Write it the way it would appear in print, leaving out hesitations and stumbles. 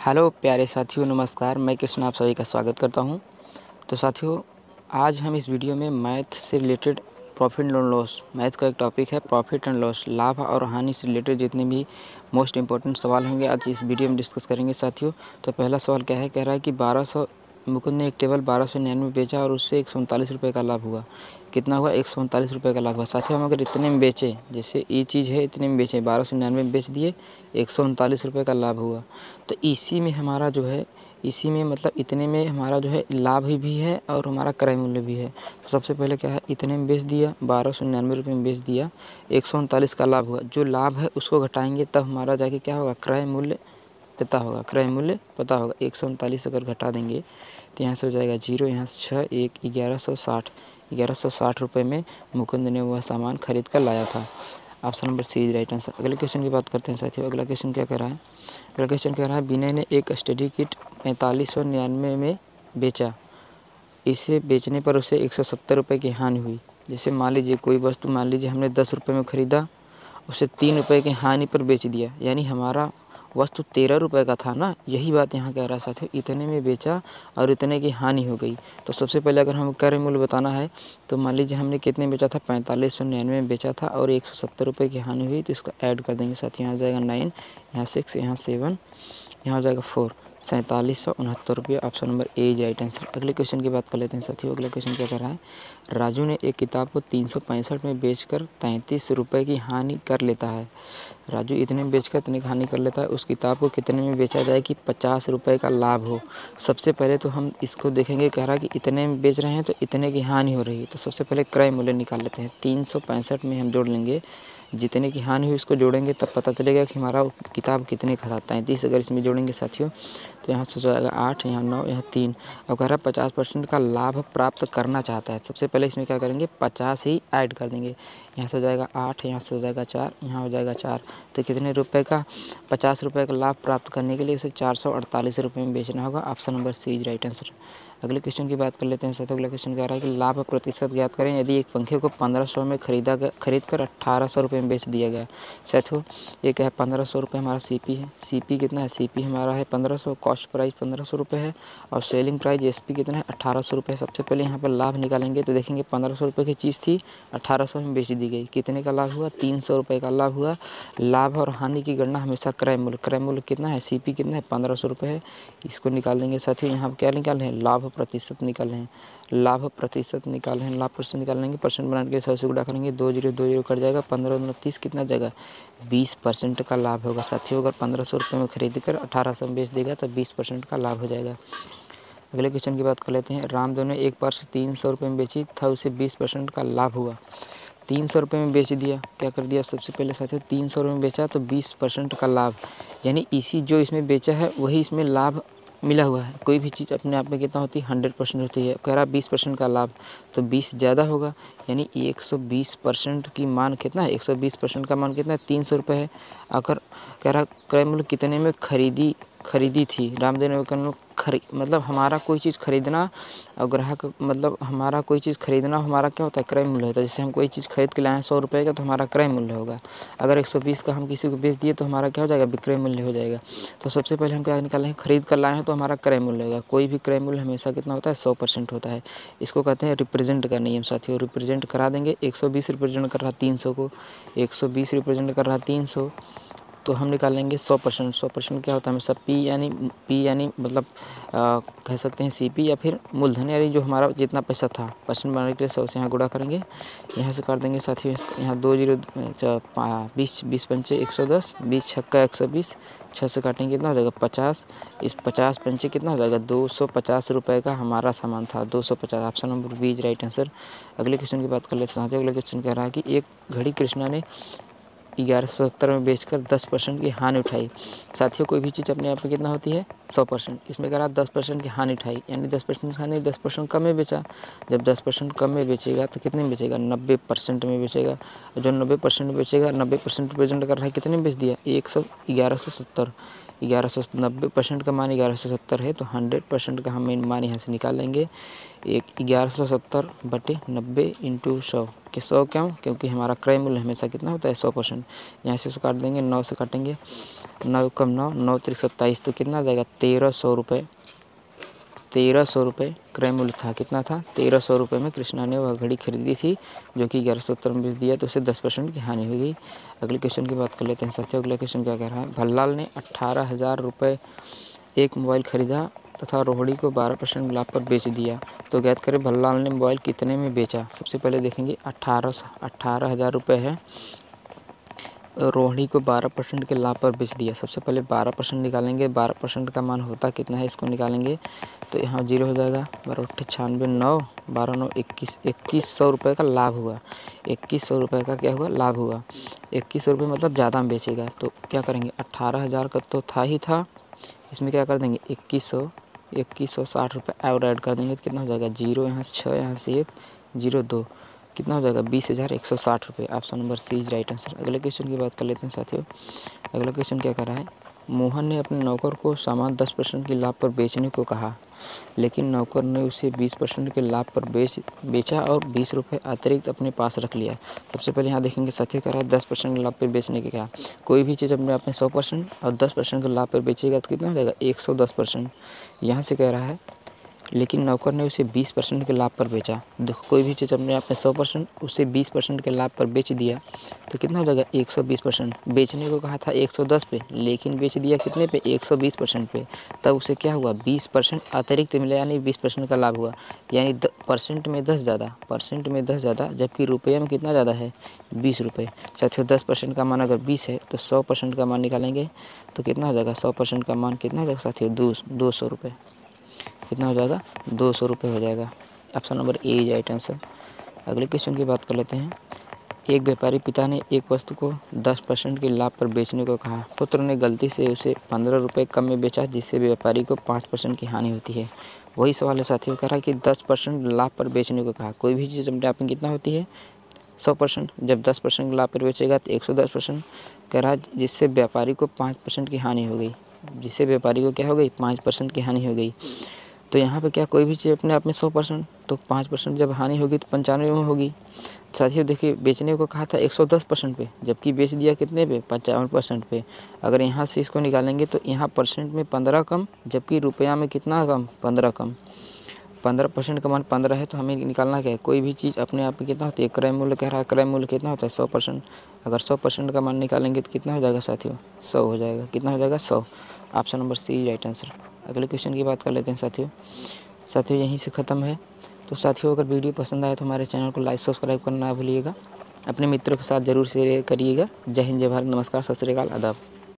Hello प्यारे साथियों, नमस्कार। मैं कृष्ण आप सभी का स्वागत करता हूं। तो साथियों, आज हम इस वीडियो में मैथ से related profit and loss, math का एक टॉपिक है प्रॉफिट एंड लॉस, लाभ और हानि से रिलेटेड जितने भी मोस्ट इंपॉर्टेंट सवाल होंगे आज इस वीडियो में डिस्कस करेंगे साथियों। तो पहला सवाल क्या है, कह रहा है कि मुकुंद ने एक टेबल 1299 बेचा और उससे 139 रुपये का लाभ हुआ। कितना हुआ? 139 रुपये का लाभ हुआ। साथियों, हम अगर इतने में बेचें, जैसे ये चीज़ है इतने में बेचें, 1299 में बेच दिए, 139 रुपये का लाभ हुआ। तो इसी में हमारा जो है, इसी में मतलब इतने में हमारा जो है लाभ भी है और हमारा क्रय मूल्य भी है। तो सबसे पहले क्या है, इतने में बेच दिया, 1299 रुपये में बेच दिया, 139 का लाभ हुआ। जो लाभ है उसको घटाएंगे तब हमारा जाके क्या होगा, क्रय मूल्य पता होगा, क्रय मूल्य पता होगा। 139 अगर घटा देंगे तो यहाँ से हो जाएगा 0, यहाँ से 6, 1, 1160 रुपये में मुकुंद ने वह सामान खरीद कर लाया था। Option number C is right answer. अगले क्वेश्चन की बात करते हैं साथियों। अगला क्वेश्चन क्या कह रहा है? अगला क्वेश्चन कह रहा है, विनय ने एक स्टडी किट 4599 में बेचा। इसे बेचने पर उसे 170 रुपये की हानि हुई। जैसे मान लीजिए कोई वस्तु, मान लीजिए हमने 10 रुपये में ख़रीदा, उसे 3 रुपये की हानि पर बेच दिया, यानी हमारा वस्तु 13 रुपये का था ना। यही बात यहाँ कह रहा है साथियों, इतने में बेचा और इतने की हानि हो गई। तो सबसे पहले अगर हम क्रय मूल्य बताना है तो मान लीजिए हमने कितने बेचा था, 4599 में बेचा था और 170 रुपये की हानि हुई। तो इसको ऐड कर देंगे साथियों, यहाँ जाएगा 9, यहाँ 6, यहाँ 7, यहाँ हो जाएगा 4, 4769 रुपये। Option number A is right answer. अगले क्वेश्चन की बात कर लेते हैं साथियों। अगला क्वेश्चन क्या कर रहा है, राजू ने एक किताब को 365 में बेचकर 33 रुपये की हानि कर लेता है। राजू इतने में बेचकर इतने की हानि कर लेता है, उस किताब को कितने में बेचा जाए कि 50 रुपये का लाभ हो। सबसे पहले तो हम इसको देखेंगे, कह रहा है कि इतने में बेच रहे हैं तो इतने की हानि हो रही है। तो सबसे पहले क्रय मूल्य निकाल लेते हैं। 365 में हम जोड़ लेंगे, जितने की हानि हुई उसको जोड़ेंगे तब पता चलेगा कि हमारा किताब कितने का था। 33 अगर इसमें जोड़ेंगे साथियों तो यहाँ से हो जाएगा 8, यहाँ 9, यहाँ 3। अब कह रहा है 50% का लाभ प्राप्त करना चाहता है। सबसे पहले इसमें क्या करेंगे, 50 ही ऐड कर देंगे। यहाँ से हो जाएगा 8, यहाँ से हो जाएगा 4, यहाँ हो जाएगा 4। तो कितने रुपए का, 50 रुपये का लाभ प्राप्त करने के लिए उसे 448 रुपये में बेचना होगा। Option number C is right answer. अगले क्वेश्चन की बात कर लेते हैं साथियों। अगला क्वेश्चन कह रहा है कि लाभ प्रतिशत ज्ञात करें यदि एक पंखे को 1500 में खरीद कर 1800 रुपये में बेच दिया गया। साथियों, ये क्या है, 1500 रुपये हमारा सीपी है। सीपी कितना है, सीपी हमारा है 1500, कॉस्ट प्राइस 1500 रुपये है और सेलिंग प्राइस एसपी कितना है, 1800 रुपये। सबसे पहले यहाँ पर लाभ निकालेंगे तो देखेंगे 1500 रुपये की चीज़ थी, 1800 में बेच दी गई। कितने का लाभ हुआ, 300 रुपये का लाभ हुआ। लाभ और हानि की गणना हमेशा क्रय मूल्य कितना है, सीपी कितना है, 1500 रुपये है। इसको निकाल देंगे साथियों। यहाँ क्या निकाल रहे हैं, लाभ प्रतिशत निकाल रहे हैं, लाभ प्रतिशत निकाल रहे हैं। लाभ प्रतिशत निकालेंगे, परसेंट बनाने के लिए 100 से गुणा करेंगे, 2 0 2 0 कट जाएगा, 15 29 कितना जाएगा, 20% का लाभ होगा साथियों। अगर 1500 रुपये में खरीद कर 1800 में बेच देगा तो 20% का लाभ हो जाएगा। अगले क्वेश्चन की बात कर लेते हैं। रामदेव ने एक पर्स 300 रुपये में बेची था, उसे 20% का लाभ हुआ। 300 रुपये में बेच दिया, क्या कर दिया सबसे पहले साथियों, 300 रुपये में बेचा तो 20% का लाभ, यानी इसी जो इसमें बेचा है वही इसमें लाभ मिला हुआ है। कोई भी चीज़ अपने आप में कितना होती है, 100% होती है। कह रहा 20% का लाभ, तो 20 ज़्यादा होगा, यानी 120% की मान कितना है, 120% का मान कितना है, 300 रुपये है। अगर कह रहा क्रय मूल्य कितने में खरीदी थी, रामदेव ने मतलब हमारा कोई चीज़ खरीदना और ग्राहक मतलब हमारा कोई चीज़ खरीदना हमारा क्या होता है, क्रय मूल्य होता है। जैसे हम कोई चीज़ खरीद के लाए हैं 100 रुपये का तो हमारा क्रय मूल्य होगा। अगर 120 का हम किसी को बेच दिए तो हमारा क्या हो जाएगा, विक्रय मूल्य हो जाएगा। तो सबसे पहले हम क्या निकालेंगे, खरीद कर लाए हैं तो हमारा क्रय मूल्य होगा। कोई भी क्रय मूल्य हमेशा कितना होता है, 100% होता है। इसको कहते हैं रिप्रेजेंट का नियम साथियों। रिप्रेजेंट करा देंगे, 120 रिप्रेजेंट कर रहा 300 को, 120 रिप्रेजेंट कर रहा 300, तो हम निकालेंगे 100%। 100% क्या होता है हमेशा पी यानी मतलब कह सकते हैं सीपी या फिर मूलधन, यानी जो हमारा जितना पैसा था, परसेंट बनाने के लिए 100 से यहाँ गुणा करेंगे, यहाँ से कर देंगे साथियों। यहाँ 2 0 20 20 पंचे 110, 20 छक्का 120, 6 से काटेंगे कितना हो जाएगा 50, इस 50 पंचे कितना हो जाएगा 250 रुपये का हमारा सामान था, 250। Option number B is right answer. अगले क्वेश्चन की बात कर लेते हैं। अगले क्वेश्चन कह रहा है कि एक घड़ी कृष्णा ने 1170 में बेचकर 10% की हानि उठाई। साथियों, कोई भी चीज़ अपने आप में कितना होती है, 100%। इसमें कह रहा 10% की हानि उठाई, यानी 10% हानि, 10% कम में बेचा। जब 10% कम में बेचेगा तो कितने में बेचेगा, 90% में बेचेगा। जो 90% में बेचेगा, 90% प्रेजेंट कर रहा है, कितने में बेच दिया, 1170। 90% का मान 1170 है तो 100% का हम मान यहाँ से निकाल लेंगे। 1170/90 इंटू 100 कि 100 क्यों, क्योंकि हमारा क्रय मूल्य हमेशा कितना होता है, 100%। यहाँ से काट देंगे, 9 से काटेंगे 9 कम 9, 9 3 27, तो कितना आ जाएगा 1300 रुपये। 1300 रुपये क्रय मूल्य था। कितना था 1300 रुपये में कृष्णा ने वह घड़ी खरीदी थी जो कि 1170 में बेच दिया, तो उसे 10% की हानि हो गई। अगले क्वेश्चन की बात कर लेते हैं साथियों। अगला क्वेश्चन क्या कह रहा है, भल्लाल ने 18,000 रुपये एक मोबाइल खरीदा तथा रोहिणी को 12% लाभ पर बेच दिया, तो ज्ञात करें भल्लाल ने मोबाइल कितने में बेचा। सबसे पहले देखेंगे 18,000 रुपये है, रोहिणी को 12% के लाभ पर बेच दिया। सबसे पहले 12% निकालेंगे, 12% का मान होता कितना है इसको निकालेंगे, तो यहाँ 0 हो जाएगा। 12 9 12 9 21, 2100 रुपये का लाभ हुआ। 2100 रुपये का क्या हुआ, लाभ हुआ। 2100 रुपये मतलब ज़्यादा में बेचेगा, तो क्या करेंगे 18,000 का तो था ही था, इसमें क्या कर देंगे 2160 रुपये और ऐड कर देंगे, तो कितना हो जाएगा 0 यहाँ से 6 यहाँ से 1 0 2, कितना हो जाएगा 20,160 रुपये। Option number C is right answer. अगले क्वेश्चन की बात कर लेते हैं साथियों। अगला क्वेश्चन क्या कर रहा है, मोहन ने अपने नौकर को सामान 10% के लाभ पर बेचने को कहा, लेकिन नौकर ने उसे 20% के लाभ पर बेचा और 20 रुपये अतिरिक्त अपने पास रख लिया। सबसे पहले यहाँ देखेंगे साथियों कह रहा है 10% के लाभ पर बेचने के क्या, कोई भी चीज़ अपने आप में 100% और 10% के लाभ पर बेचेगा तो कितना हो जाएगा 110%। यहाँ से कह रहा है लेकिन नौकर ने उसे 20% के लाभ पर बेचा। देखो कोई भी चीज़ अपने आप में 100%, उसे 20% के लाभ पर बेच दिया तो कितना हो जाएगा 120%। बेचने को कहा था 110 पे, लेकिन बेच दिया कितने पे 120% पे, तब उसे क्या हुआ 20% अतिरिक्त मिला, यानी 20% का लाभ हुआ। यानी परसेंट में 10 ज़्यादा, जबकि रुपये में कितना ज़्यादा है 20 रुपये। साथियों 10% का मान अगर 20 है तो 100% का मान निकालेंगे तो कितना हो जाएगा 100% का मान कितना हो जाएगा साथियों 200 रुपये। कितना हो जाएगा 200 रुपये हो जाएगा। Option number A is right answer. अगले क्वेश्चन की बात कर लेते हैं। एक व्यापारी पिता ने एक वस्तु को 10% के लाभ पर बेचने को कहा, पुत्र ने गलती से उसे 15 रुपये कम में बेचा, जिससे व्यापारी को 5% की हानि होती है। वही सवाल है साथियों, कह रहा है कि 10% लाभ पर बेचने को कहा। कोई भी चीज़ अपने आप में कितना होती है 100%, जब 10% लाभ पर बेचेगा तो 110%। कह रहा है जिससे व्यापारी को 5% की हानि हो गई, जिससे व्यापारी को क्या हो गई 5% की हानि हो गई। तो यहाँ पे क्या कोई भी चीज़ अपने आप में 100%, तो 5% जब हानि होगी तो 95 में होगी। साथियों देखिए बेचने को कहा था 110% पे, जबकि बेच दिया कितने पे 55% पे। अगर यहाँ से इसको निकालेंगे तो यहाँ परसेंट में 15 कम, जबकि रुपया में कितना कम 15 कम। 15% का मान 15 है, तो हमें निकालना क्या है, कोई भी चीज़ अपने आप में कितना होती है क्रय मूल्य कह रहा है, क्रय मूल्य कितना होता है 100%। अगर 100% का मान निकालेंगे तो कितना हो जाएगा साथियों 100 हो जाएगा। कितना हो जाएगा 100। Option number C right answer. अगले क्वेश्चन की बात कर लेते हैं साथियों यहीं से ख़त्म है। तो साथियों अगर वीडियो पसंद आए तो हमारे चैनल को लाइक सब्सक्राइब करना ना भूलिएगा, अपने मित्रों के साथ ज़रूर शेयर करिएगा। जय हिंद, जय भारत, नमस्कार, सत श्री अकाल, आदाब।